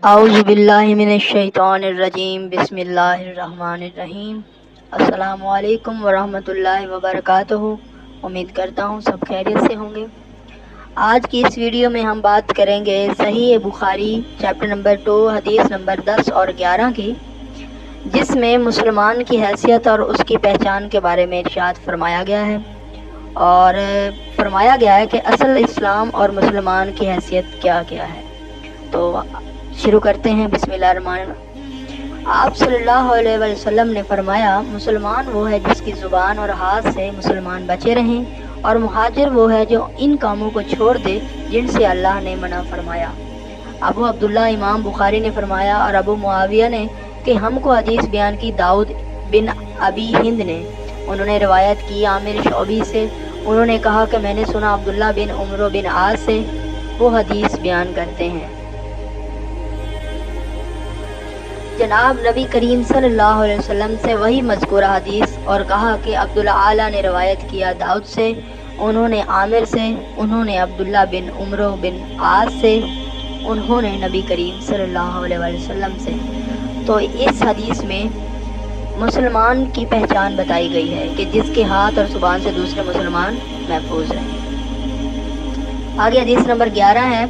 اعوذ باللہ من الشیطان الرجیم بسم اللہ الرحمن الرحیم۔ السلام علیکم ورحمۃ اللہ وبرکاتہ۔ امید کرتا ہوں سب خیریت سے ہوں گے۔ آج کی اس ویڈیو میں ہم بات کریں گے صحیح بخاری چیپٹر نمبر 2 حدیث نمبر 10 اور 11 کی، جس میں مسلمان کی حیثیت اور اس کی پہچان کے بارے میں ارشاد فرمایا گیا ہے، اور فرمایا گیا ہے کہ اصل اسلام اور مسلمان کی حیثیت کیا کیا ہے۔ تو شروع کرتے ہیں۔ بسم اللہ الرحمن الرحیم۔ آپ صلی اللہ علیہ وسلم نے فرمایا، مسلمان وہ ہے جس کی زبان اور ہاتھ سے مسلمان بچے رہیں، اور مہاجر وہ ہے جو ان کاموں کو چھوڑ دے جن سے اللہ نے منع فرمایا۔ ابو عبداللہ امام بخاری نے فرمایا اور ابو معاویہ نے کہ ہم کو حدیث بیان کی داؤد بن ابی ہند نے، انہوں نے روایت کی عامر شعبی سے، انہوں نے کہا کہ میں نے سنا عبداللہ بن عمرو بن عاص سے، وہ حدیث بیان کرتے ہیں۔ جناب نبی کریم صلی اللہ علیہ وسلم سے وہی مذکورہ حدیث، اور کہا کہ عبدالعالی نے روایت کیا داؤد سے، انہوں نے عامر سے، انہوں نے عبداللہ بن عمرو بن عاص سے، انہوں نے نبی کریم صلی اللہ علیہ وسلم سے۔ تو اس حدیث میں مسلمان کی پہچان بتائی گئی ہے کہ جس کے ہاتھ اور زبان سے دوسرے مسلمان محفوظ رہیں۔ آگے حدیث نمبر 11 ہے۔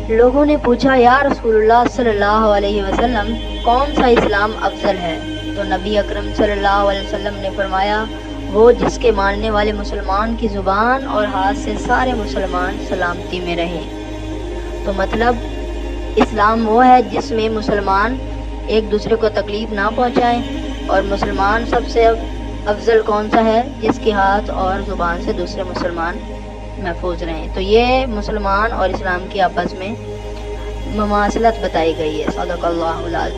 لوگوں نے پوچھا، یا رسول اللہ صلی اللہ علیہ وسلم، کون سا اسلام افضل ہے؟ تو نبی اکرم صلی اللہ علیہ وسلم نے فرمایا، وہ جس کے ماننے والے مسلمان کی زبان اور ہاتھ سے سارے مسلمان سلامتی میں رہیں۔ تو مطلب اسلام وہ ہے جس میں مسلمان ایک دوسرے کو تکلیف نہ پہنچائیں، اور مسلمان سب سے افضل کون سا ہے؟ جس کے ہاتھ اور زبان سے دوسرے مسلمان محفوظ رہیں۔ تو یہ مسلمان اور اسلام کی آپس میں مماثلت بتائی گئی ہے۔ صدق اللہ العظیم۔